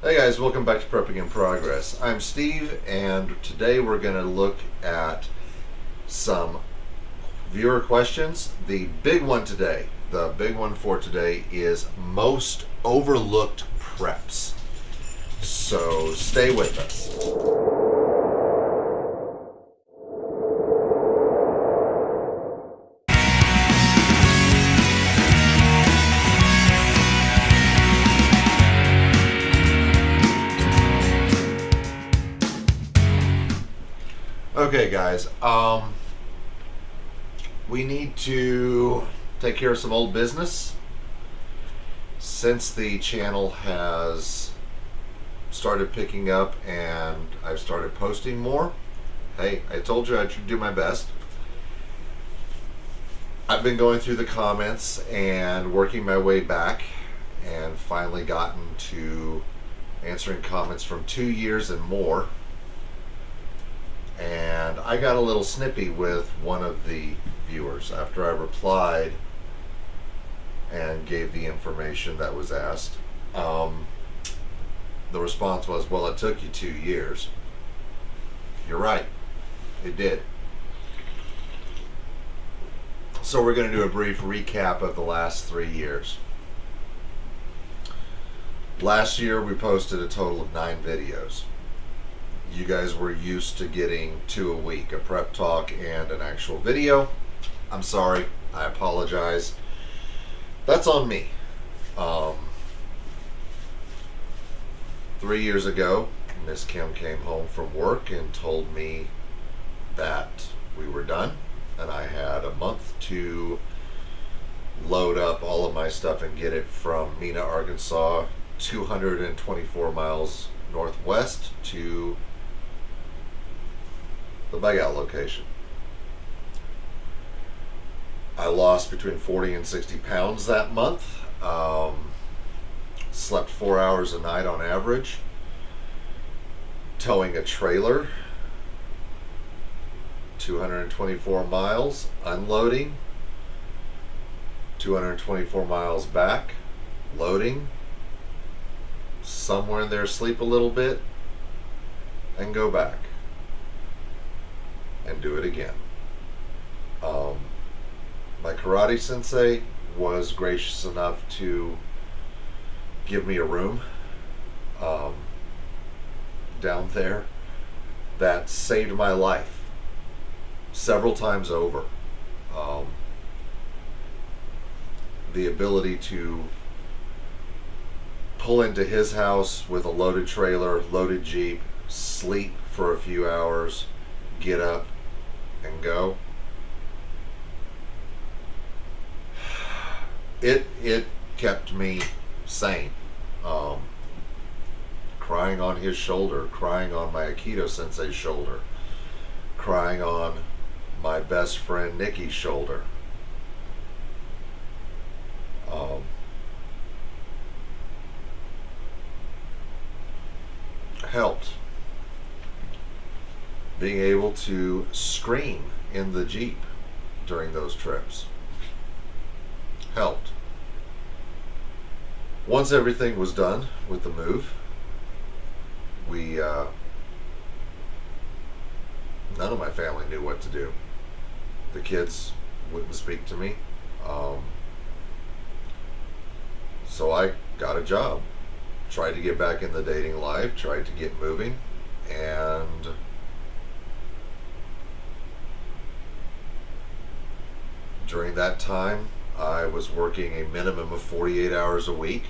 Hey guys, welcome back to Prepping in Progress. I'm Steve, and today we're going to look at some viewer questions. The big one for today is most overlooked preps. So stay with us. Okay guys, we need to take care of some old business. Since the channel has started picking up and I've started posting more, hey, I told you I should do my best. I've been going through the comments and working my way back and finally gotten to answering comments from 2 years and more. And I got a little snippy with one of the viewers after I replied and gave the information that was asked. The response was, well, it took you 2 years. You're right, it did. So we're going to do a brief recap of the last 3 years. Last year we posted a total of 9 videos. You guys were used to getting 2 a week, a prep talk and an actual video. I'm sorry, I apologize. That's on me. 3 years ago, Miss Kim came home from work and told me that we were done and I had a month to load up all of my stuff and get it from Mena, Arkansas, 224 miles northwest to the bug out location. I lost between 40 and 60 pounds that month. Slept 4 hours a night on average. Towing a trailer, 224 miles, unloading, 224 miles back, loading, somewhere in there sleep a little bit, and go back. And do it again. My karate sensei was gracious enough to give me a room down there that saved my life several times over. The ability to pull into his house with a loaded trailer, loaded Jeep, sleep for a few hours, get up and go. It kept me sane. Crying on his shoulder, crying on my Aikido sensei's shoulder, crying on my best friend Nikki's shoulder. Helped. Being able to scream in the Jeep during those trips helped. Once everything was done with the move, none of my family knew what to do. The kids wouldn't speak to me. So I got a job, tried to get back in the dating life, tried to get moving, and during that time, I was working a minimum of 48 hours a week,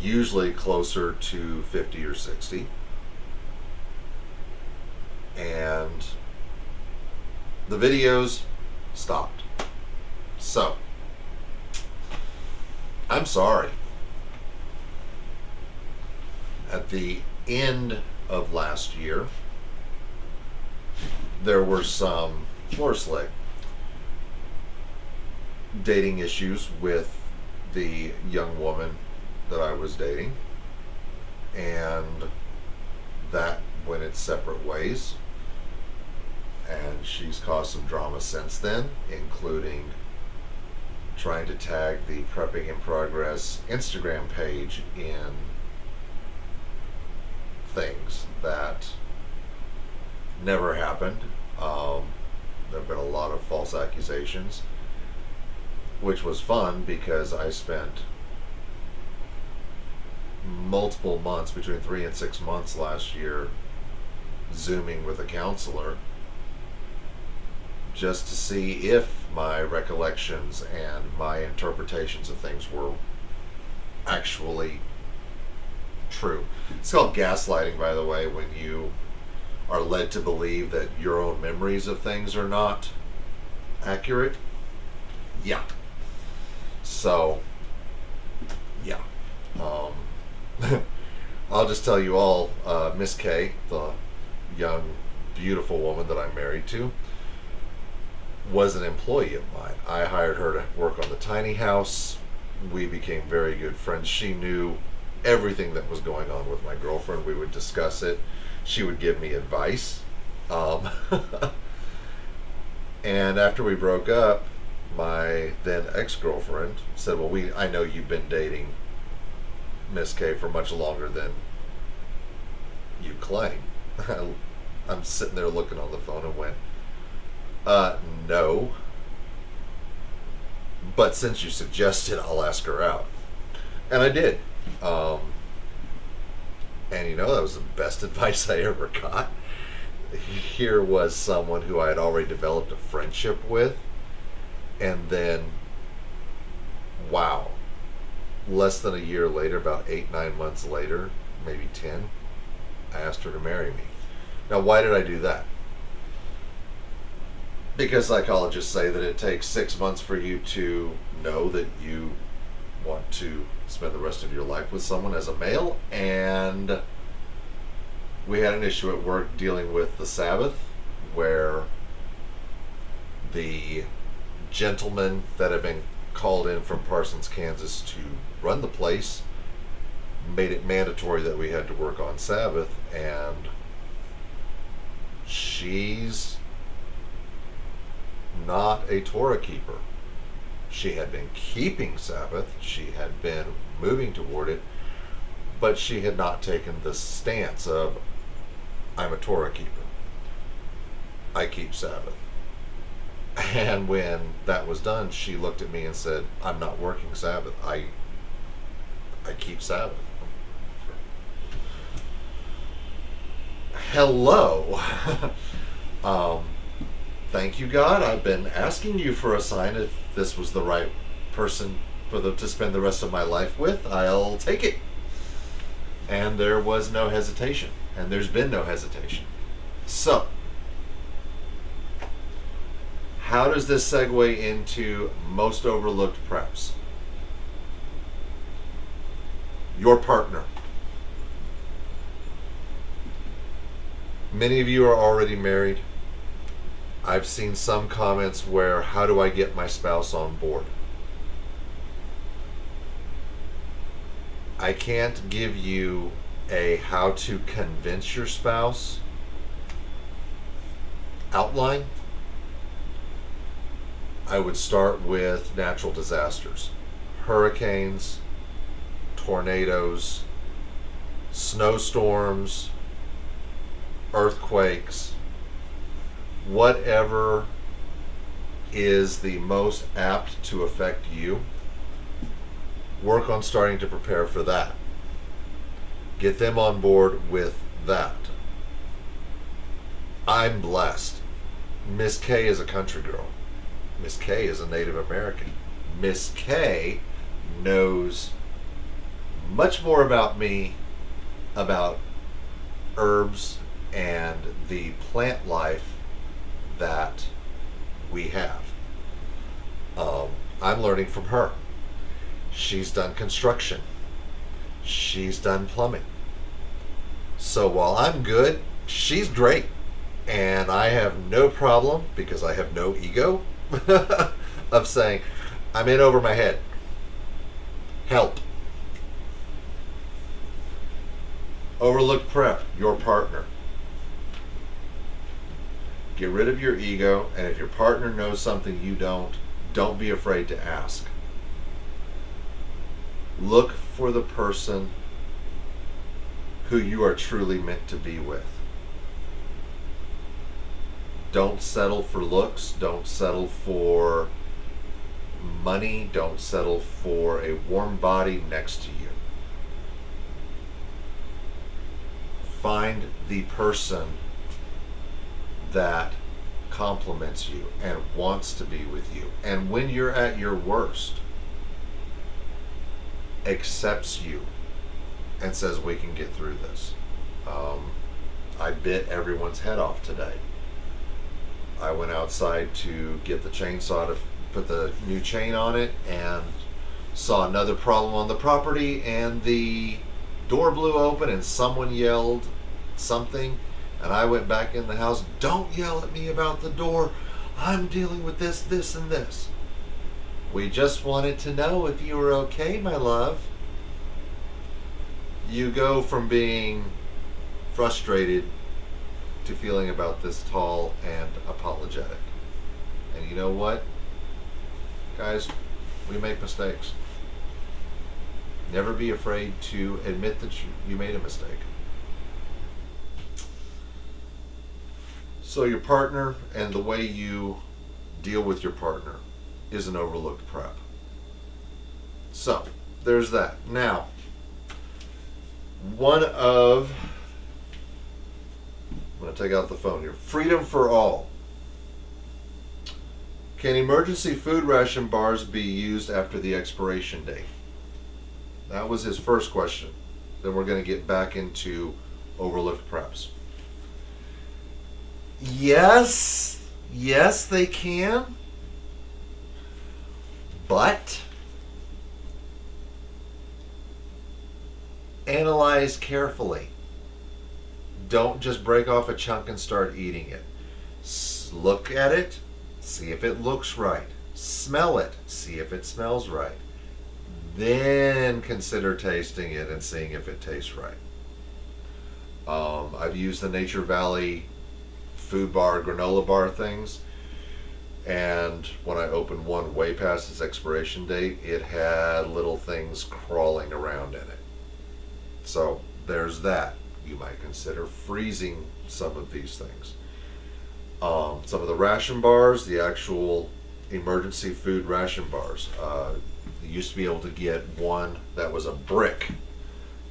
usually closer to 50 or 60. And the videos stopped. So, I'm sorry. At the end of last year, there were some floor slick dating issues with the young woman that I was dating, and that went its separate ways, and she's caused some drama since then, including trying to tag the Prepping in Progress Instagram page in never happened. There have been a lot of false accusations, which was fun because I spent multiple months, between 3 and 6 months last year, Zooming with a counselor just to see if my recollections and my interpretations of things were actually true. It's called gaslighting, by the way, when you are led to believe that your own memories of things are not accurate. Yeah. So, yeah. I'll just tell you all, Miss K, the young, beautiful woman that I'm married to, was an employee of mine. I hired her to work on the tiny house. We became very good friends. She knew everything that was going on with my girlfriend. We would discuss it. She would give me advice. And after we broke up, my then ex-girlfriend said, well, I know you've been dating Miss K for much longer than you claim. I'm sitting there looking on the phone and went, no. But since you suggested, I'll ask her out. And I did. And you know, that was the best advice I ever got. Here was someone who I had already developed a friendship with. And then, wow, less than a year later, about 8-9 months later, maybe 10, I asked her to marry me. Now, why did I do that? Because psychologists say that it takes 6 months for you to know that you want to spend the rest of your life with someone as a male, and we had an issue at work dealing with the Sabbath, where the gentleman that had been called in from Parsons, Kansas to run the place made it mandatory that we had to work on Sabbath, and she's not a Torah keeper. She had been keeping Sabbath, she had been moving toward it, but she had not taken the stance of, I'm a Torah keeper, I keep Sabbath. And when that was done, she looked at me and said, I'm not working Sabbath, I keep Sabbath. Hello. Thank you, God. I've been asking you for a sign if this was the right person to spend the rest of my life with. I'll take it. And there was no hesitation. And there's been no hesitation. So, how does this segue into most overlooked preps? Your partner. Many of you are already married. I've seen some comments where, how do I get my spouse on board? I can't give you a how to convince your spouse outline. I would start with natural disasters. Hurricanes, tornadoes, snowstorms, earthquakes, whatever is the most apt to affect you, work on starting to prepare for that. Get them on board with that. I'm blessed. Miss K is a country girl. Miss K is a Native American. Miss K knows much more about me, about herbs and the plant life that we have. I'm learning from her. She's done construction. She's done plumbing. So while I'm good, she's great. And I have no problem, because I have no ego, of saying, I'm in over my head. Help. Overlooked prep, your partner. Get rid of your ego, and if your partner knows something you don't be afraid to ask. Look for the person who you are truly meant to be with. Don't settle for looks. Don't settle for money. Don't settle for a warm body next to you. Find the person that compliments you and wants to be with you. And when you're at your worst, accepts you and says, we can get through this. I bit everyone's head off today. I went outside to get the chainsaw to put the new chain on it and saw another problem on the property, and the door blew open and someone yelled something, and I went back in the house. Don't yell at me about the door. I'm dealing with this, this, and this. We just wanted to know if you were okay, my love. You go from being frustrated to feeling about this tall and apologetic. And you know what? Guys, we make mistakes. Never be afraid to admit that you made a mistake. So your partner and the way you deal with your partner is an overlooked prep. So there's that. Now, I'm going to take out the phone here. Freedom for all. Can emergency food ration bars be used after the expiration date? That was his first question. Then we're going to get back into overlooked preps. Yes, they can. But analyze carefully. Don't just break off a chunk and start eating it. Look at it, see if it looks right. Smell it, see if it smells right. Then consider tasting it and seeing if it tastes right. I've used the Nature Valley food bar, granola bar things, and when I opened one way past its expiration date, it had little things crawling around in it. So there's that. You might consider freezing some of these things. Some of the ration bars, the actual emergency food ration bars, you used to be able to get one that was a brick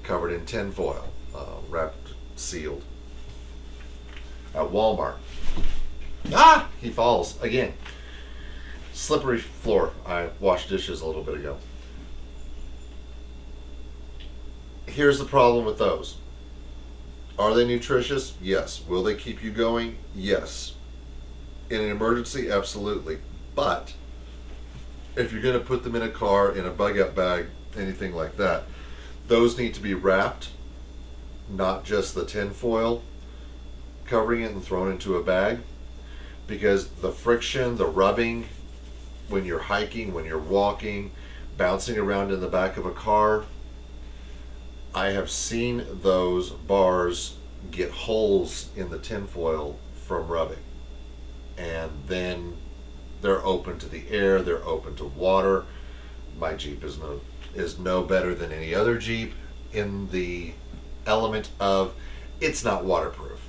covered in tin foil, wrapped, sealed, at Walmart. He falls again. Slippery floor. I washed dishes a little bit ago. Here's the problem with those. Are they nutritious? Yes. Will they keep you going? Yes. In an emergency, absolutely. But if you're going to put them in a car, in a bug-out bag, anything like that, those need to be wrapped, not just the tin foil covering it and thrown into a bag, because the friction, the rubbing, when you're hiking, when you're walking, bouncing around in the back of a car, I have seen those bars get holes in the tinfoil from rubbing. And then they're open to the air, they're open to water. My Jeep is no better than any other Jeep in the element of it's not waterproof.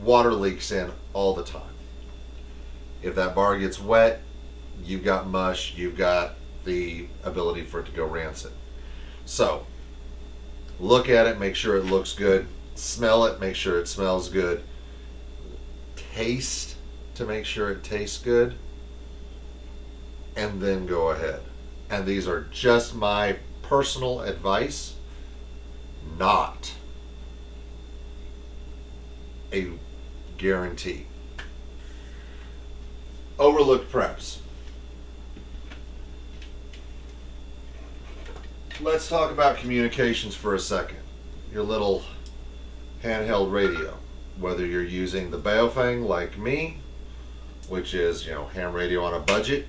Water leaks in all the time. If that bar gets wet, you've got mush, you've got the ability for it to go rancid. So, look at it, make sure it looks good. Smell it, make sure it smells good. Taste to make sure it tastes good. And then go ahead. And these are just my personal advice, not a guarantee. Overlooked preps. Let's talk about communications for a second. Your little handheld radio, whether you're using the Baofeng like me, which is, ham radio on a budget,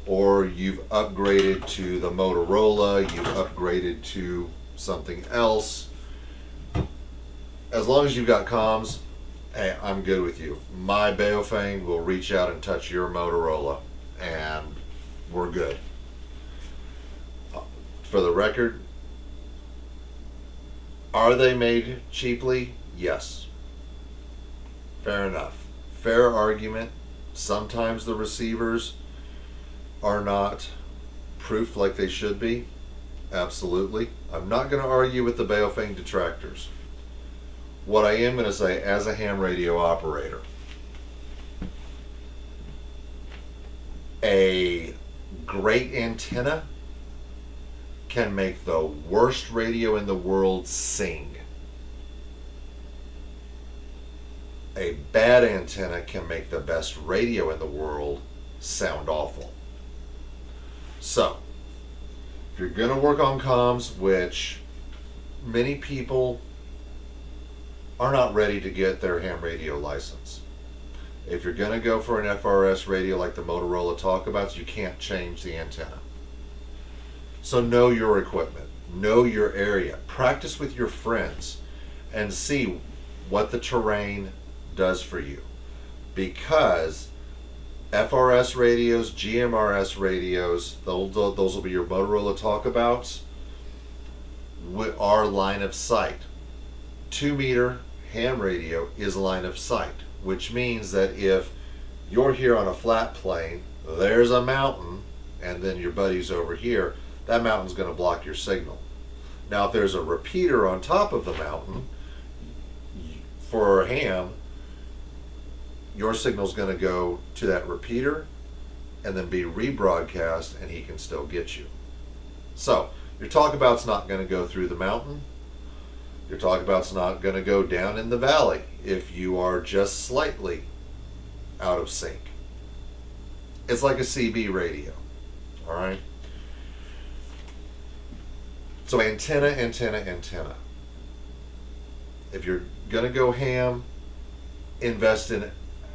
or you've upgraded to the Motorola, you've upgraded to something else. As long as you've got comms, hey, I'm good with you. My Baofeng will reach out and touch your Motorola, and we're good. For the record, are they made cheaply? Yes. Fair enough. fair argument. Sometimes the receivers are not proofed like they should be. Absolutely. I'm not going to argue with the Baofeng detractors. What I am going to say, as a ham radio operator, a great antenna can make the worst radio in the world sing. A bad antenna can make the best radio in the world sound awful. So, if you're going to work on comms, which many people are not ready to get their ham radio license. If you're going to go for an FRS radio like the Motorola Talkabouts, you can't change the antenna. So know your equipment, know your area, practice with your friends, and see what the terrain does for you. Because FRS radios, GMRS radios, those will be your Motorola Talkabouts, are line of sight. 2-meter ham radio is line of sight, which means that if you're here on a flat plane, there's a mountain, and then your buddy's over here, that mountain's going to block your signal. Now, if there's a repeater on top of the mountain, for a ham, your signal's going to go to that repeater and then be rebroadcast, and he can still get you. So, your talkabout's not going to go through the mountain. Your talkabout's not going to go down in the valley if you are just slightly out of sync. It's like a CB radio, all right? So antenna. If you're going to go ham, invest in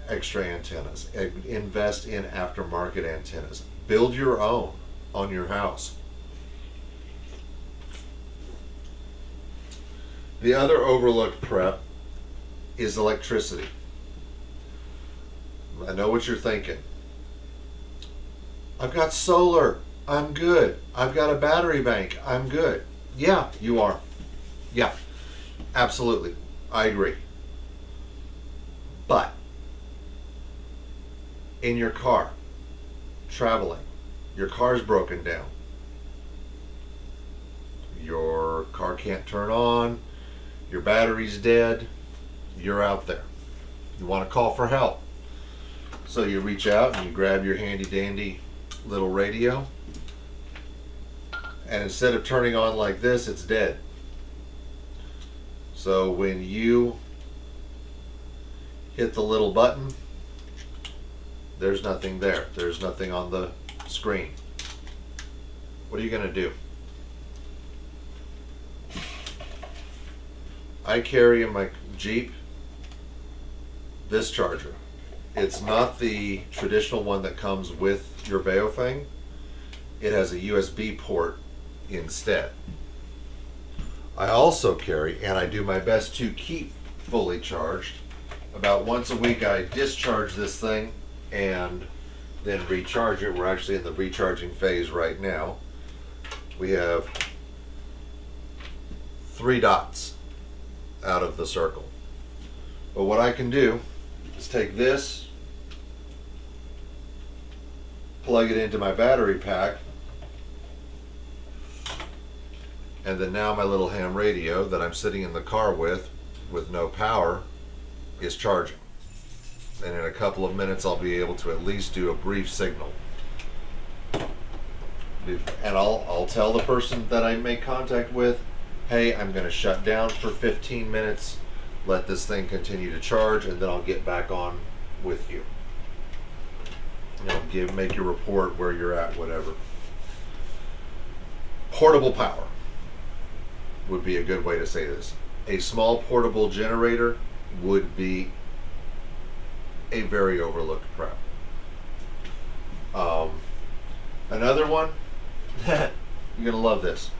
extra antennas. Invest in aftermarket antennas. Build your own on your house. The other overlooked prep is electricity. I know what you're thinking. I've got solar. I'm good. I've got a battery bank. I'm good. Yeah, you are. Yeah, absolutely. I agree. But in your car, traveling, your car's broken down. Your car can't turn on. Your battery's dead. You're out there. You want to call for help. So you reach out and you grab your handy dandy little radio, and instead of turning on like this, it's dead. So when you hit the little button, there's nothing there. There's nothing on the screen. What are you going to do? I carry in my Jeep this charger. It's not the traditional one that comes with your Baofeng. It has a USB port instead. I also carry, and I do my best to keep fully charged. About once a week I discharge this thing and then recharge it. We're actually in the recharging phase right now. We have 3 dots out of the circle. But what I can do is take this, plug it into my battery pack, and then now my little ham radio that I'm sitting in the car with no power, is charging. And in a couple of minutes I'll be able to at least do a brief signal. And I'll tell the person that I make contact with, hey, I'm going to shut down for 15 minutes, let this thing continue to charge, and then I'll get back on with you. You know, make your report where you're at, whatever. Portable power would be a good way to say this. A small portable generator would be a very overlooked prep. Another one, you're going to love this.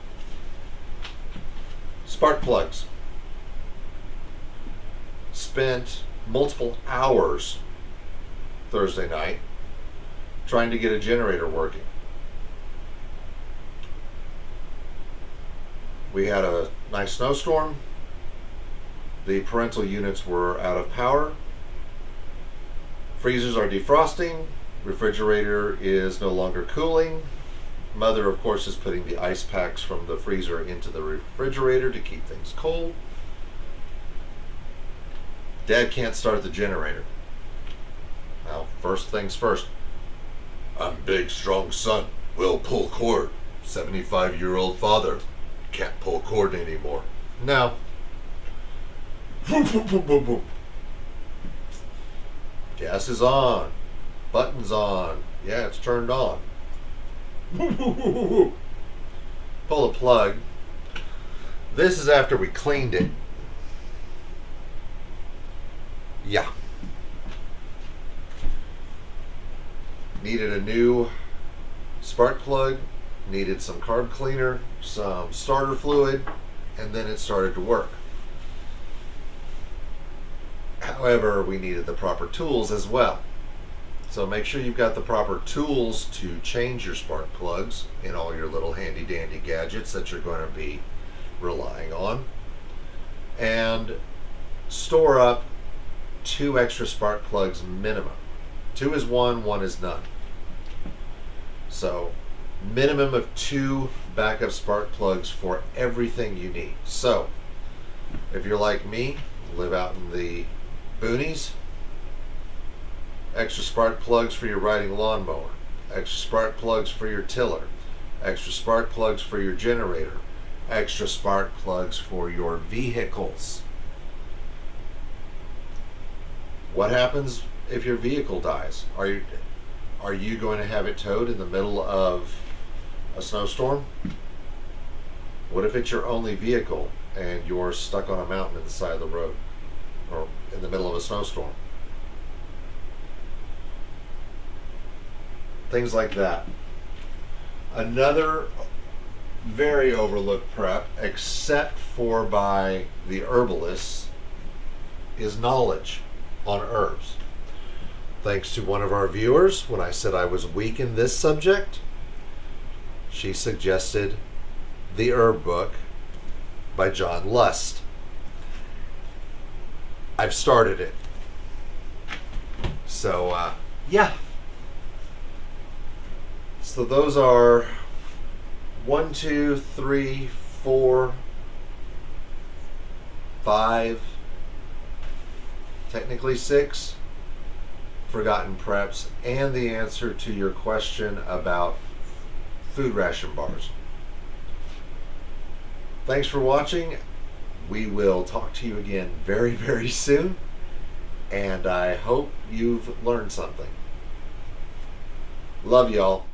Spark plugs. Spent multiple hours Thursday night trying to get a generator working. We had a nice snowstorm. The parental units were out of power. Freezers are defrosting. Refrigerator is no longer cooling. Mother, of course, is putting the ice packs from the freezer into the refrigerator to keep things cold. Dad can't start the generator. Well, first things first. I'm big, strong son. Will pull cord. 75-year-old father. Can't pull cord anymore. No. Gas is on. Button's on. Yeah, it's turned on. Pull the plug. This is after we cleaned it. Yeah. Needed a new spark plug, needed some carb cleaner, some starter fluid, and then it started to work. However, we needed the proper tools as well. So make sure you've got the proper tools to change your spark plugs in all your little handy dandy gadgets that you're going to be relying on. And store up 2 extra spark plugs minimum. 2 is 1, 1 is none. So minimum of 2 backup spark plugs for everything you need. So if you're like me, live out in the boonies, extra spark plugs for your riding lawnmower, extra spark plugs for your tiller, extra spark plugs for your generator, extra spark plugs for your vehicles. What happens if your vehicle dies? Are you going to have it towed in the middle of a snowstorm? What if it's your only vehicle and you're stuck on a mountain in the side of the road or in the middle of a snowstorm? Things like that. Another very overlooked prep, except for by the herbalists, is knowledge on herbs. Thanks to one of our viewers, when I said I was weak in this subject, she suggested The Herb Book by John Lust. I've started it. So, yeah. So those are 1, 2, 3, 4, 5, technically 6 forgotten preps, and the answer to your question about food ration bars. Thanks for watching. We will talk to you again very, very soon, and I hope you've learned something. Love y'all.